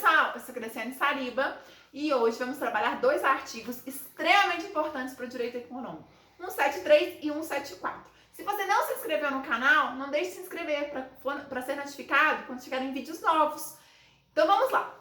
pessoal, eu sou Graciane Saliba e hoje vamos trabalhar dois artigos extremamente importantes para o direito econômico, 173 e 174. Se você não se inscreveu no canal, não deixe de se inscrever para ser notificado quando chegarem vídeos novos. Então vamos lá.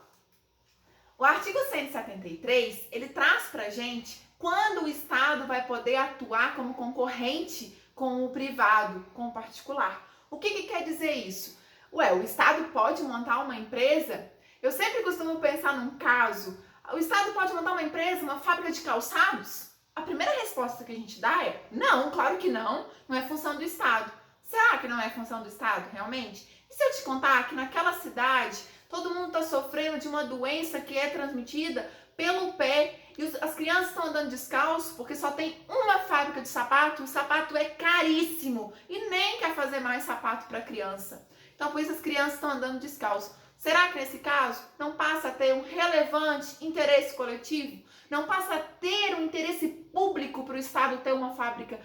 O artigo 173, ele traz pra gente quando o Estado vai poder atuar como concorrente com o privado, com o particular. O que quer dizer isso? O Estado pode montar uma empresa? Eu sempre costumo pensar num caso, o Estado pode montar uma empresa, uma fábrica de calçados? A primeira resposta que a gente dá é, não, claro que não é função do Estado. Será que não é função do Estado, realmente? E se eu te contar que naquela cidade todo mundo está sofrendo de uma doença que é transmitida pelo pé e as crianças estão andando descalço porque só tem uma fábrica de sapato, o sapato é caríssimo e nem quer fazer mais sapato para criança. Então, por isso as crianças estão andando descalço. Será que nesse caso não passa a ter um relevante interesse coletivo? Não passa a ter um interesse público para o Estado ter uma fábrica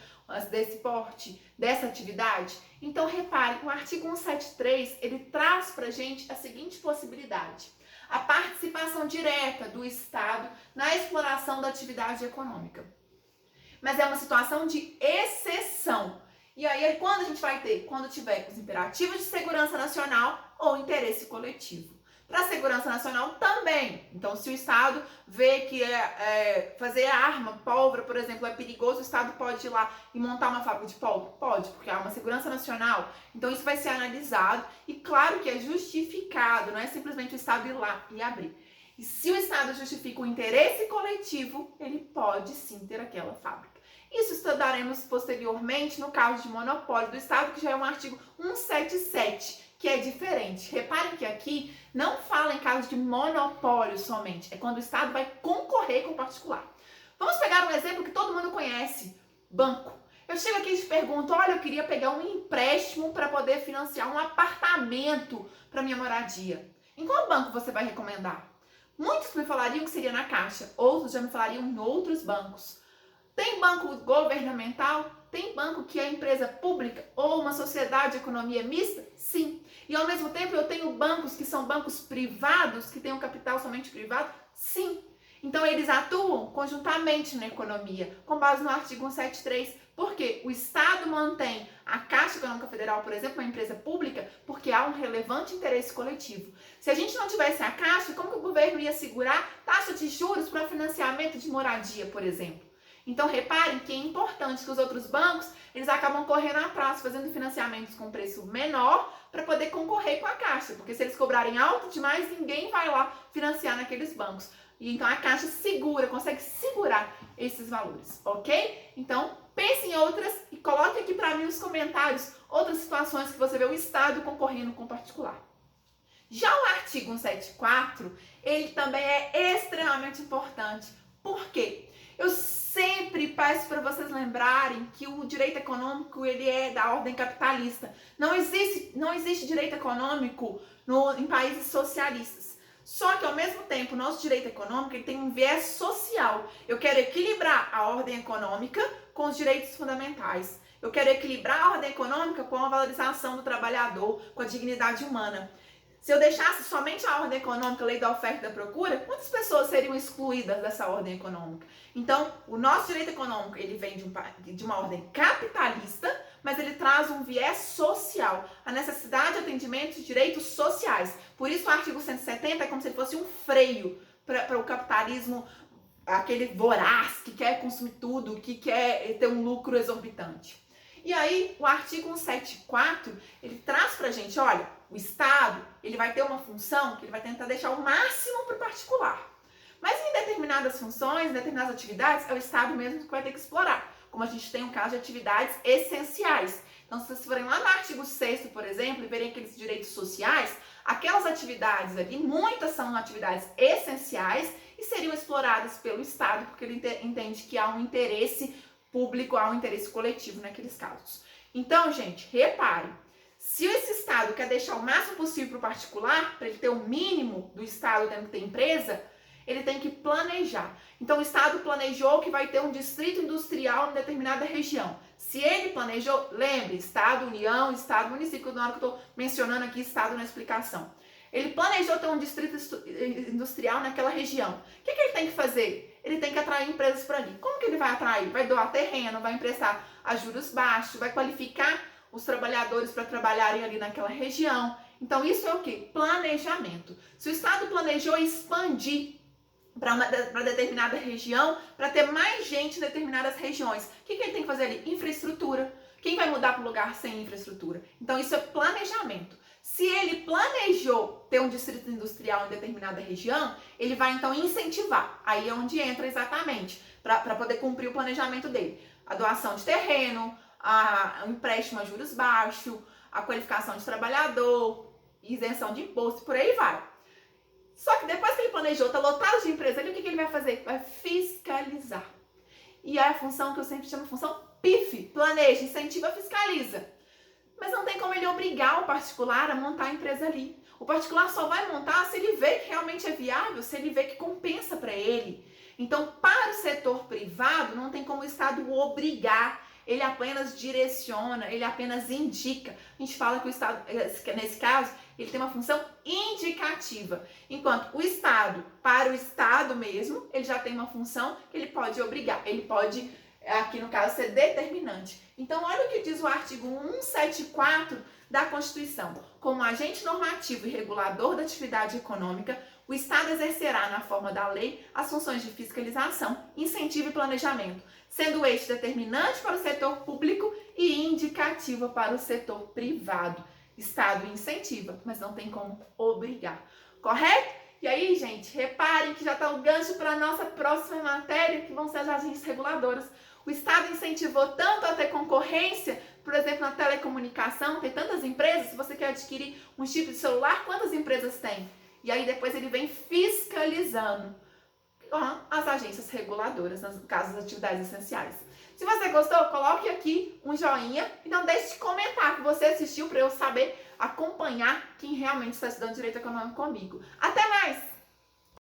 desse porte, dessa atividade? Então, repare, o artigo 173, ele traz para a gente a seguinte possibilidade. A participação direta do Estado na exploração da atividade econômica. Mas é uma situação de exceção. E aí, quando a gente vai ter? Quando tiver os imperativos de segurança nacional ou interesse coletivo. Para a segurança nacional também. Então, se o Estado vê que fazer arma, pólvora, por exemplo, é perigoso, o Estado pode ir lá e montar uma fábrica de pólvora? Pode, porque há uma segurança nacional. Então, isso vai ser analisado e claro que é justificado, não é simplesmente o Estado ir lá e abrir. E se o Estado justifica o interesse coletivo, ele pode sim ter aquela fábrica. Isso estudaremos posteriormente no caso de monopólio do Estado, que já é um artigo 177, que é diferente. Reparem que aqui não fala em caso de monopólio somente, é quando o Estado vai concorrer com o particular. Vamos pegar um exemplo que todo mundo conhece, banco. Eu chego aqui e te pergunto, olha, eu queria pegar um empréstimo para poder financiar um apartamento para minha moradia. Em qual banco você vai recomendar? Muitos me falariam que seria na Caixa, outros já me falariam em outros bancos. Tem banco governamental? Tem banco que é empresa pública ou uma sociedade de economia mista? Sim. E ao mesmo tempo eu tenho bancos que são bancos privados, que têm um capital somente privado? Sim. Então eles atuam conjuntamente na economia, com base no artigo 173. Porque o Estado mantém a Caixa Econômica Federal, por exemplo, uma empresa pública, porque há um relevante interesse coletivo. Se a gente não tivesse a Caixa, como que o governo ia segurar taxa de juros para financiamento de moradia, por exemplo? Então, reparem que é importante que os outros bancos, eles acabam correndo atrás, fazendo financiamentos com preço menor para poder concorrer com a Caixa. Porque se eles cobrarem alto demais, ninguém vai lá financiar naqueles bancos. E então a Caixa segura, consegue segurar esses valores, ok? Então, pense em outras e coloque aqui para mim nos comentários outras situações que você vê o Estado concorrendo com o particular. Já o artigo 174, ele também é extremamente importante. Por quê? Eu sempre peço para vocês lembrarem que o direito econômico ele é da ordem capitalista. Não existe direito econômico em países socialistas. Só que, ao mesmo tempo, o nosso direito econômico ele tem um viés social. Eu quero equilibrar a ordem econômica com os direitos fundamentais. Eu quero equilibrar a ordem econômica com a valorização do trabalhador, com a dignidade humana. Se eu deixasse somente a ordem econômica, a lei da oferta e da procura, quantas pessoas seriam excluídas dessa ordem econômica? Então, o nosso direito econômico, ele vem de uma ordem capitalista, mas ele traz um viés social, a necessidade de atendimento de direitos sociais. Por isso, o artigo 170 é como se ele fosse um freio para o capitalismo, aquele voraz que quer consumir tudo, que quer ter um lucro exorbitante. E aí, o artigo 174, ele traz pra gente, olha, o Estado, ele vai ter uma função que ele vai tentar deixar o máximo para o particular. Mas em determinadas funções, em determinadas atividades, é o Estado mesmo que vai ter que explorar. Como a gente tem um caso de atividades essenciais. Então, se vocês forem lá no artigo 6º, por exemplo, e verem aqueles direitos sociais, aquelas atividades ali, muitas são atividades essenciais e seriam exploradas pelo Estado, porque ele entende que há um interesse público, há um interesse coletivo naqueles casos. Então, gente, reparem, se esse Estado quer deixar o máximo possível para o particular, para ele ter o mínimo do Estado tendo que ter empresa, ele tem que planejar. Então, o Estado planejou que vai ter um distrito industrial em determinada região. Se ele planejou, lembre, Estado, União, Estado, Município, na hora que eu estou mencionando aqui Estado na explicação. Ele planejou ter um distrito industrial naquela região. O que ele tem que fazer? Ele tem que atrair empresas por ali. Como que ele vai atrair? Vai doar terreno, vai emprestar a juros baixos, vai qualificar os trabalhadores para trabalharem ali naquela região. Então, isso é o quê? Planejamento. Se o Estado planejou expandir para determinada região, para ter mais gente em determinadas regiões, o que ele tem que fazer ali? Infraestrutura. Quem vai mudar para o lugar sem infraestrutura? Então, isso é planejamento. Se ele planejou ter um distrito industrial em determinada região, ele vai então incentivar. Aí é onde entra exatamente, para poder cumprir o planejamento dele. A doação de terreno, o empréstimo a juros baixos, a qualificação de trabalhador, isenção de imposto, por aí vai. Só que depois que ele planejou, está lotado de empresas ali, o que ele vai fazer? Vai fiscalizar. E é a função que eu sempre chamo de função PIF, planeja, incentiva, fiscaliza. Mas não tem como ele obrigar o particular a montar a empresa ali. O particular só vai montar se ele vê que realmente é viável, se ele vê que compensa para ele. Então, para o setor privado, não tem como o Estado o obrigar. Ele apenas direciona, ele apenas indica. A gente fala que o Estado, nesse caso, ele tem uma função indicativa. Enquanto o Estado, para o Estado mesmo, ele já tem uma função que ele pode obrigar, ele pode, aqui no caso, ser determinante. Então, olha o que diz o artigo 174 da Constituição. Como agente normativo e regulador da atividade econômica, o Estado exercerá, na forma da lei, as funções de fiscalização, incentivo e planejamento, sendo este determinante para o setor público e indicativo para o setor privado. Estado incentiva, mas não tem como obrigar. Correto? E aí, gente, reparem que já está o gancho para a nossa próxima matéria, que vão ser as agências reguladoras. O Estado incentivou tanto a ter concorrência, por exemplo, na telecomunicação, tem tantas empresas, se você quer adquirir um chip de celular, quantas empresas tem? E aí depois ele vem fiscalizando as agências reguladoras, no caso das atividades essenciais. Se você gostou, coloque aqui um joinha e não deixe de comentar que você assistiu para eu saber acompanhar quem realmente está estudando Direito Econômico comigo. Até mais!